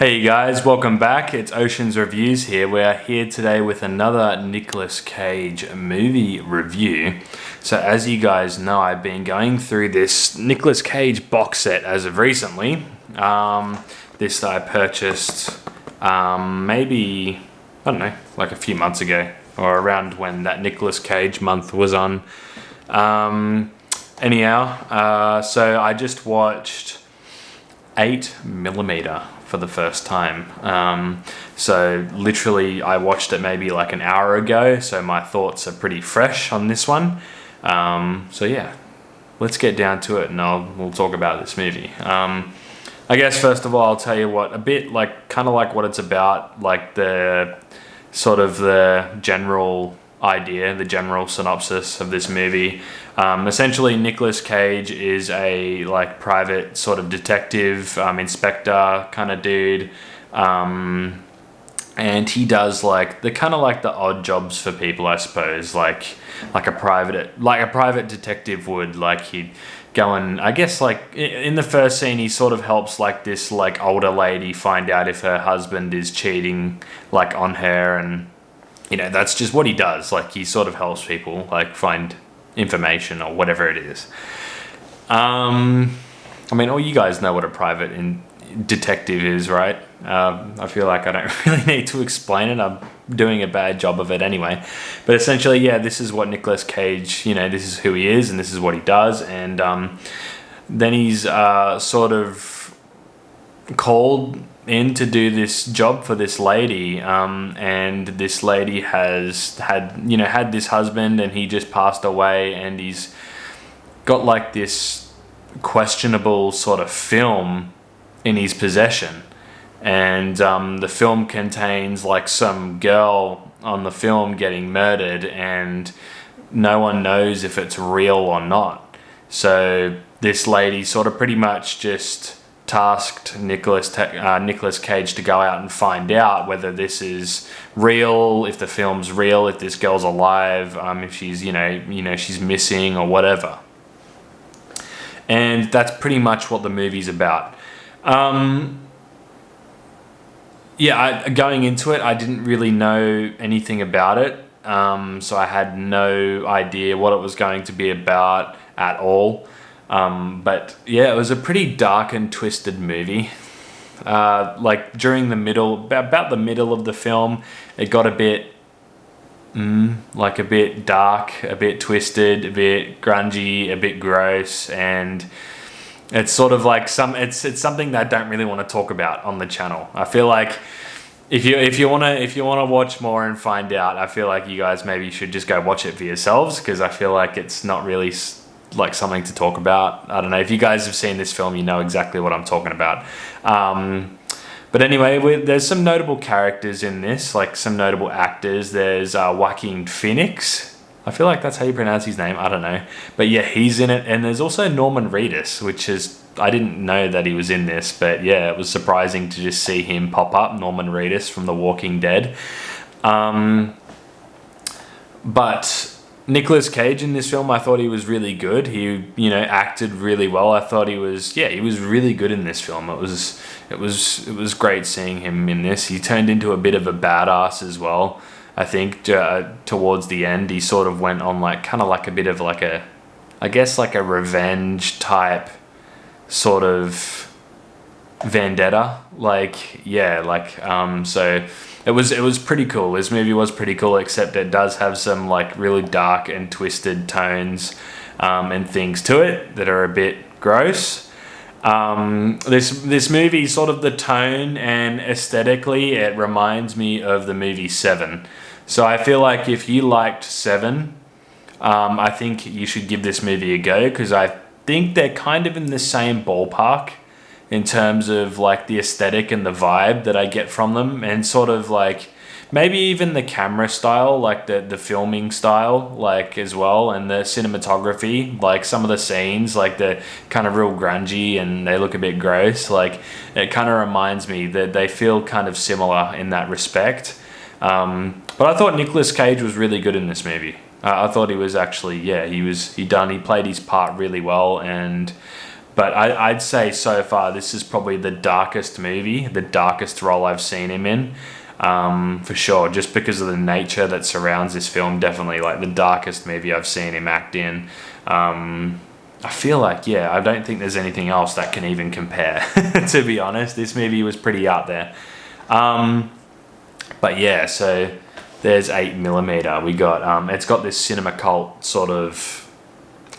Hey guys, welcome back. It's Oceans Reviews here. We're here today with another Nicolas Cage movie review. So as you guys know, I've been going through this Nicolas Cage box set as of recently. This that I purchased maybe, I don't know, like a few months ago, or around when that Nicolas Cage month was on. So I just watched 8mm for the first time. So literally I watched it maybe like an hour ago, so my thoughts are pretty fresh on this one. So yeah, let's get down to it and we'll talk about this movie. I guess first of all, I'll tell you what, a bit like, kind of like what it's about, like the sort of the general idea, the general synopsis of this movie. Essentially, Nicolas Cage is a like private sort of detective, inspector kind of dude, and he does like the kind of like the odd jobs for people, I suppose, like a private detective would. Like he'd go and, I guess, like in the first scene, he sort of helps like this like older lady find out if her husband is cheating like on her, and you know, that's just what he does. Like he sort of helps people like find information or whatever it is. I mean, all you guys know what a private detective is, right? I feel like I don't really need to explain it. I'm doing a bad job of it anyway. But essentially, yeah, this is what Nicolas Cage, you know, this is who he is and this is what he does. And then he's sort of called in to do this job for this lady, and this lady has had this husband, and he just passed away, and he's got like this questionable sort of film in his possession, and the film contains like some girl on the film getting murdered, and no one knows if it's real or not. So this lady sort of pretty much just tasked Nicolas Cage to go out and find out whether this is real, if the film's real, if this girl's alive, if she's she's missing or whatever. And that's pretty much what the movie's about. Going into it, I didn't really know anything about it, so I had no idea what it was going to be about at all. But yeah, it was a pretty dark and twisted movie. Like during the middle, about the middle of the film, it got a bit, like a bit dark, a bit twisted, a bit grungy, a bit gross, and it's sort of like it's something that I don't really want to talk about on the channel. I feel like if you wanna watch more and find out, I feel like you guys maybe should just go watch it for yourselves, because I feel like it's not really like something to talk about. I don't know, if you guys have seen this film, you know exactly what I'm talking about. But anyway, there's some notable characters in this, like some notable actors. There's Joaquin Phoenix. I feel like that's how you pronounce his name. I don't know. But yeah, he's in it. And there's also Norman Reedus, which is, I didn't know that he was in this, but yeah, it was surprising to just see him pop up, Norman Reedus from The Walking Dead. But Nicolas Cage in this film, I thought he was really good. He, acted really well. I thought he was really good in this film. It was great seeing him in this. He turned into a bit of a badass as well. I think towards the end, he sort of went on like kind of like a bit of like a, I guess like a revenge type sort of vendetta. So it was pretty cool. This movie was pretty cool, except it does have some like really dark and twisted tones and things to it that are a bit gross. This movie, sort of the tone and aesthetically, it reminds me of the movie Seven. So I feel like if you liked Seven, I think you should give this movie a go, because I think they're kind of in the same ballpark in terms of like the aesthetic and the vibe that I get from them, and sort of like maybe even the camera style, like the filming style, like as well, and the cinematography, like some of the scenes, like the kind of real grungy and they look a bit gross. Like it kind of reminds me that they feel kind of similar in that respect. But I thought Nicolas Cage was really good in this movie. I thought he was actually, he played his part really well, and But I'd say so far this is probably the darkest movie, the darkest role I've seen him in, for sure. Just because of the nature that surrounds this film, definitely like the darkest movie I've seen him act in. I feel like, yeah, I don't think there's anything else that can even compare. To be honest, this movie was pretty out there. But yeah, so there's 8mm. We got it's got this cinema cult sort of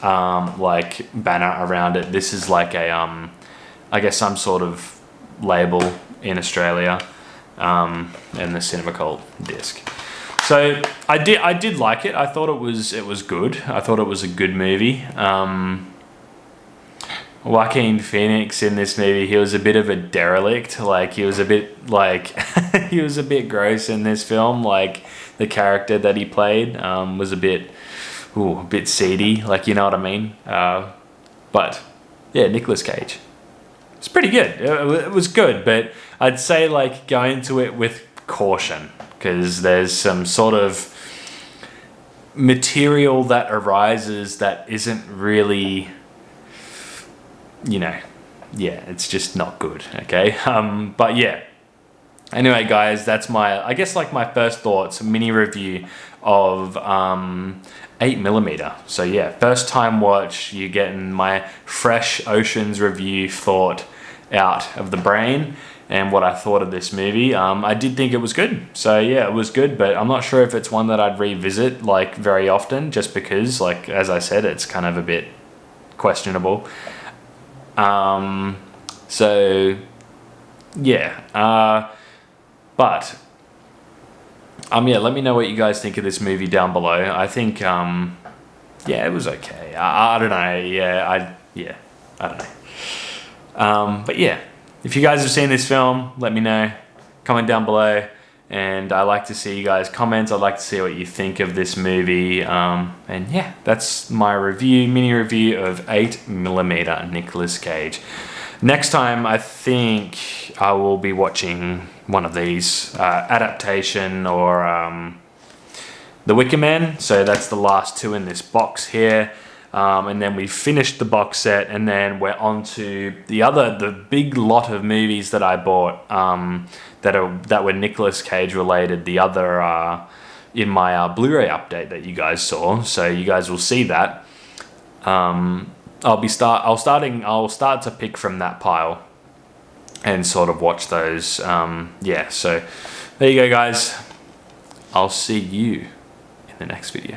like banner around it. This is like a I guess some sort of label in Australia, and the cinema cult disc. So I did like it. I thought it was good. I thought it was a good movie. Joaquin Phoenix in this movie, he was a bit of a derelict. Like he was a bit like he was a bit gross in this film. Like the character that he played was a bit seedy. Like, you know what I mean? But yeah, Nicolas Cage. It's pretty good. It was good, but I'd say like go into it with caution, because there's some sort of material that arises that isn't really, you know, yeah, it's just not good. Okay. But yeah, anyway guys, that's my, I guess like my first thoughts, mini review of 8mm. So yeah, first time watch, you're getting my fresh Oceans review thought out of the brain and what I thought of this movie. I did think it was good. So yeah, it was good, but I'm not sure if it's one that I'd revisit like very often, just because, like, as I said, it's kind of a bit questionable. So yeah, but yeah, let me know what you guys think of this movie down below. I think yeah, it was okay. I don't know. Yeah, I don't know. But yeah, if you guys have seen this film, let me know. Comment down below, and I like to see you guys comment. I'd like to see what you think of this movie. And yeah, that's my review, mini review of 8mm Nicolas Cage. Next time, I think I will be watching one of these, adaptation or The Wicker Man. So that's the last two in this box here. And then we finished the box set, and then we're on to the big lot of movies that I bought that were Nicolas Cage related. The other in my Blu-ray update that you guys saw. So you guys will see that. I'll start to pick from that pile and sort of watch those. Yeah, so there you go, guys. I'll see you in the next video.